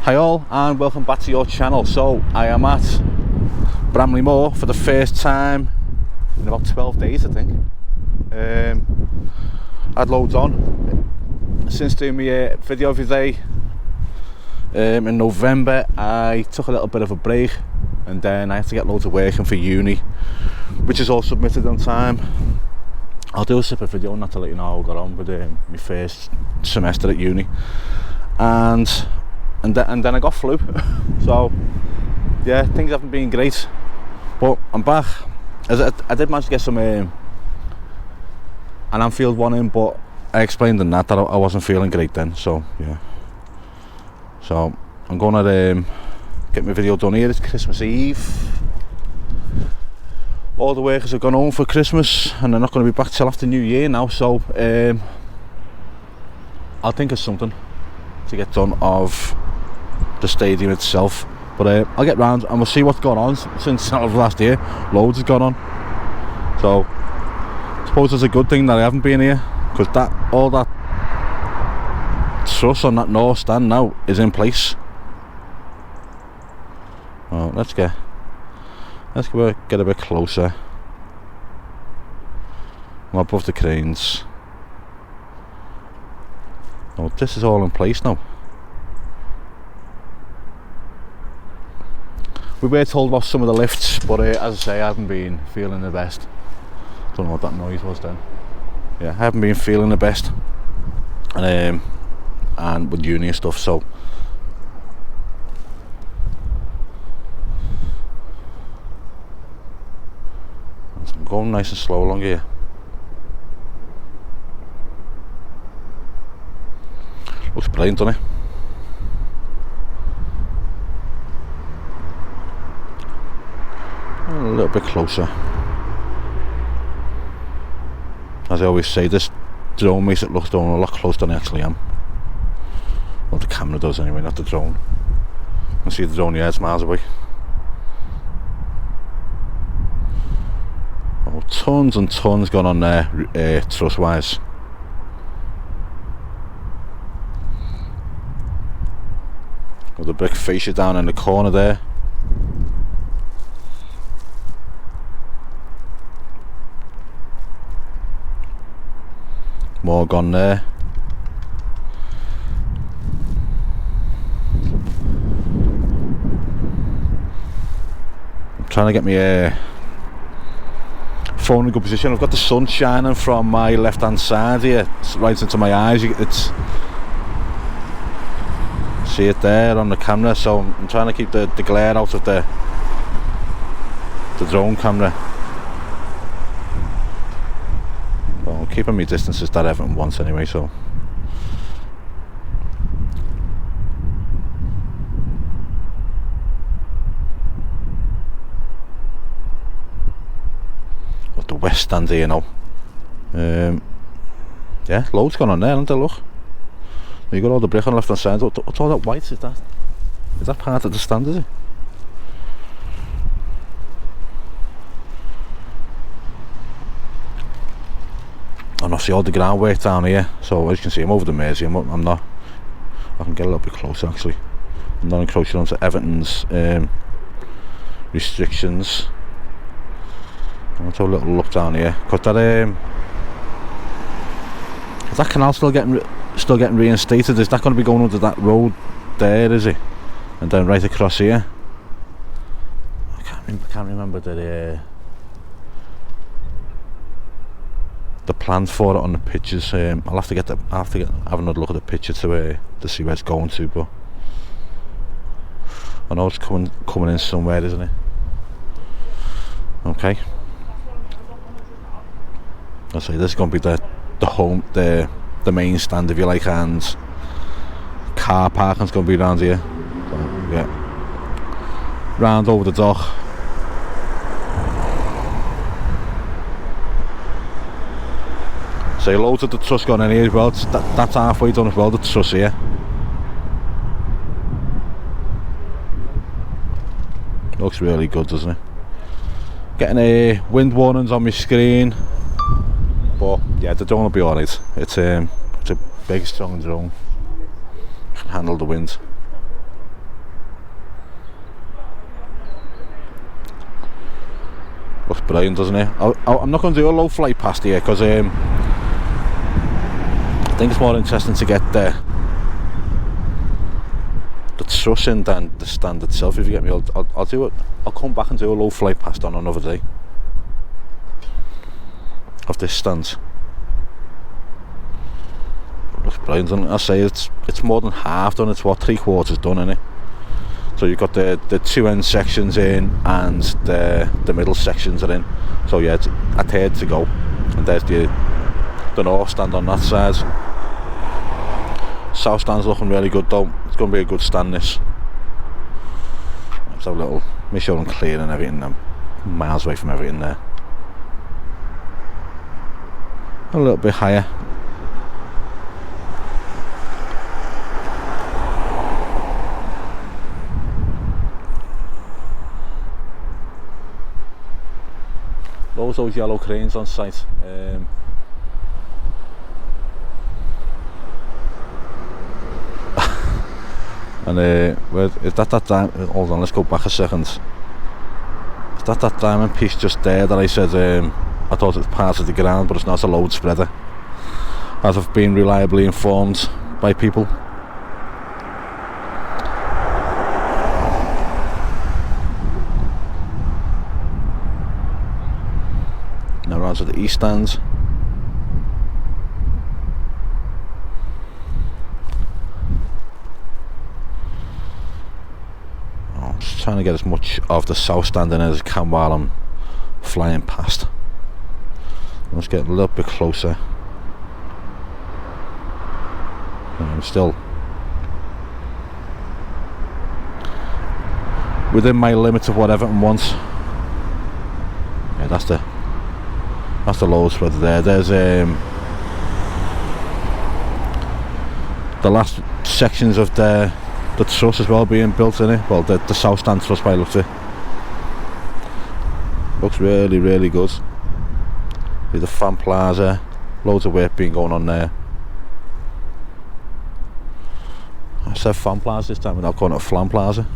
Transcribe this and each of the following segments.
Hi all and welcome back to your channel. So I am at Bramley Moore for the first time in about 12 days I think. Had loads on since doing my video every day in November. I took a little bit of a break and then I had to get loads of work in for uni, which is all submitted on time. I'll do a separate video not to let you know how I got on with my first semester at uni, and then I got flu. So yeah, things haven't been great, but I'm back. I did manage to get some an Anfield one in, but I explained in that I wasn't feeling great then. So yeah, so I'm gonna get my video done here. It's Christmas Eve. All the workers have gone home for Christmas and they're not going to be back till after New Year now, so I'll think of something to get done of the stadium itself, but I'll get round and we'll see what's gone on since last year. Loads has gone on, so I suppose it's a good thing that I haven't been here, because all that truss on that north stand now is in place. Well, let's get a bit closer. I'm above the cranes. Oh, this is all in place now. We were told about some of the lifts, but as I say, I haven't been feeling the best. Don't know what that noise was then. Yeah, I haven't been feeling the best, and with uni and stuff, so I'm going nice and slow along here. Looks brilliant, doesn't it? A little bit closer. As I always say, this drone makes it look a lot closer than I actually am. Well, the camera does anyway, not the drone. You can see the drone, yeah, it's miles away. Oh, tons and tons gone on there, truss wise. Got the brick fascia down in the corner there. More gone there. I'm trying to get my phone in a good position. I've got the sun shining from my left hand side here, it's right into my eyes. It's see it there on the camera, so I'm trying to keep the glare out of the drone camera. Well, I'm keeping my distances that Everton wants anyway, so got the west stand here now. Yeah, loads going on there, isn't there? Look, you got all the brick on the left hand side. What's all that white? Is that part of the stand, is it? And I see all the groundwork down here, so as you can see I'm over the Mersey. I'm not, I can get a little bit closer actually. I'm not encroaching onto Everton's restrictions. Let's have a little look down here. Got that is that canal still getting reinstated? Is that going to be going under that road there, is it? And then right across here? I can't remember the plans for it on the pictures. I'll have to have another look at the picture to see where it's going to, but I know it's coming in somewhere, isn't it? Okay. I'll say this is going to be the main stand, if you like, and car parking's going to be around here. So, yeah, round over the dock. So loads of the truss gone in here as well. That's halfway done as well, the truss here. Looks really good, doesn't it? Getting wind warnings on my screen, but yeah, the drone will be alright. It's a big strong drone, can handle the wind. brilliant, doesn't it? I'm not going to do a low flight past here because I think it's more interesting to get the truss in than the stand itself, if you get me. I'll do it. I'll come back and do a low flight past on another day of this stand. It looks brilliant, and I say it's more than half done. It's what, 3/4 done, innit? So you've got the two end sections in and the middle sections are in. So yeah, it's a third to go, and there's the north stand on that side. South stand's looking really good though. It's going to be a good stand, this. Let's have a little, make sure I'm clear and everything. I'm miles away from everything there. A little bit higher. Loads of those yellow cranes on site. And is that diamond? Hold on, let's go back a second. Is that diamond piece just there that I said I thought it was part of the ground, but it's not, a load spreader, as I've been reliably informed by people. Now round to the east stand. Trying to get as much of the south stand in as I can while I'm flying past. Let's get a little bit closer. And I'm still within my limits of what Everton wants. Yeah, that's the low spreader there. There's the last sections of the truss as well being built in it. Well, the south stand truss by the looks of it. Looks really, really good. There's the fan plaza, loads of work being going on there. I said fan plaza this time without calling it a flan plaza.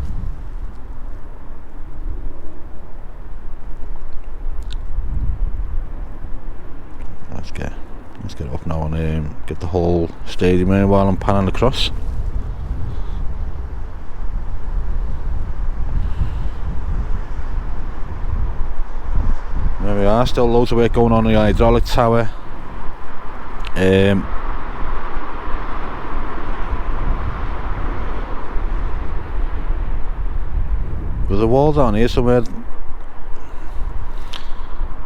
Let's get up now and get the whole stadium in while I'm panning across. There we are, still loads of work going on in the hydraulic tower. There's a wall down here somewhere.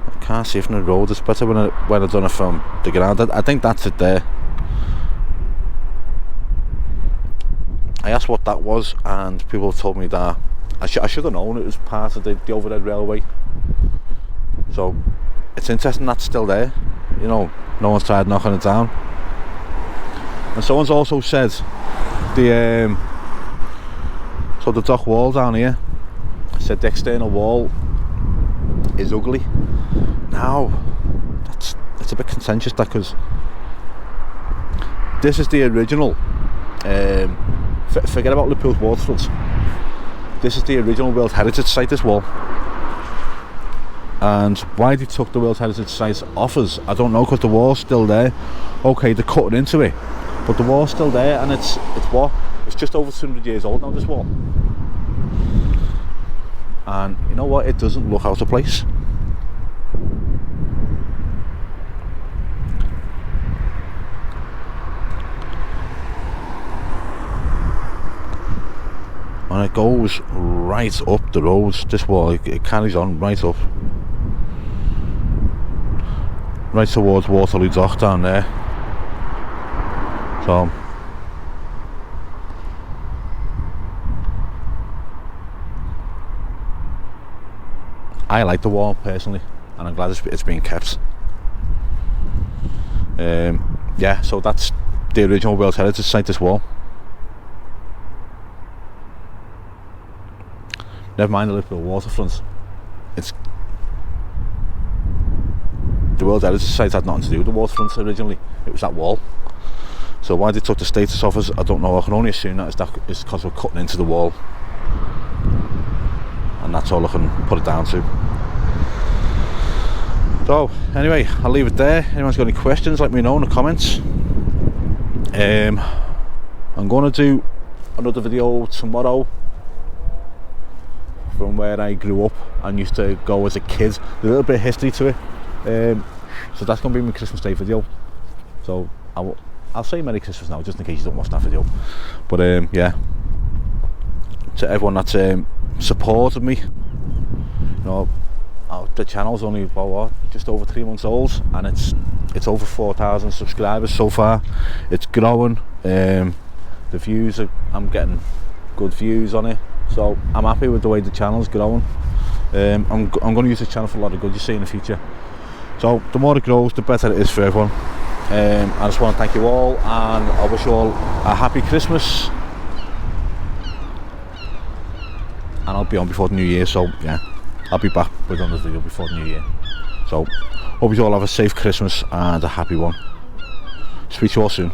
I can't see it from the road. It's better when I've done it from the ground. I think that's it there. I asked what that was and people told me that I should have known it was part of the overhead railway. So it's interesting that's still there. You know, no one's tried knocking it down. And someone's also said the dock wall down here, said the external wall is ugly. Now it's a bit contentious, that, because this is the original. Forget about Liverpool's waterfront. This is the original World Heritage Site, this wall. And why they took the World Heritage Site off us, I don't know, because the wall's still there. Okay, they're cutting into it, but the wall's still there, and it's what? It's just over 200 years old now, this wall. And you know what? It doesn't look out of place. And it goes right up the roads, this wall. It carries on right up. Right towards Waterloo Dock down there. So I like the wall personally, and I'm glad it's being kept. Yeah, so that's the original World Heritage Site, this wall. Never mind the Liverpool waterfront. It's the World Heritage Site had nothing to do with the waterfront originally. It was that wall. So why they took the status off us, I don't know. I can only assume that is because we're cutting into the wall, and that's all I can put it down to. So anyway, I'll leave it there. Anyone's got any questions, let me know in the comments. I'm going to do another video tomorrow from where I grew up and used to go as a kid. There's a little bit of history to it, so that's going to be my Christmas Day video. So I'll say Merry Christmas now, just in case you don't watch that video. But yeah, to everyone that's supported me, you know, the channel's only about what, just over 3 months old, and it's over 4,000 subscribers so far. It's growing. The views I'm getting good views on it, so I'm happy with the way the channel's growing. I'm going to use this channel for a lot of good, you see, in the future. So the more it grows, the better it is for everyone. I just want to thank you all, and I wish you all a happy Christmas, and I'll be on before the new year, so yeah, I'll be back with another video before the new year. So hope you all have a safe Christmas and a happy one. Speak to you all soon.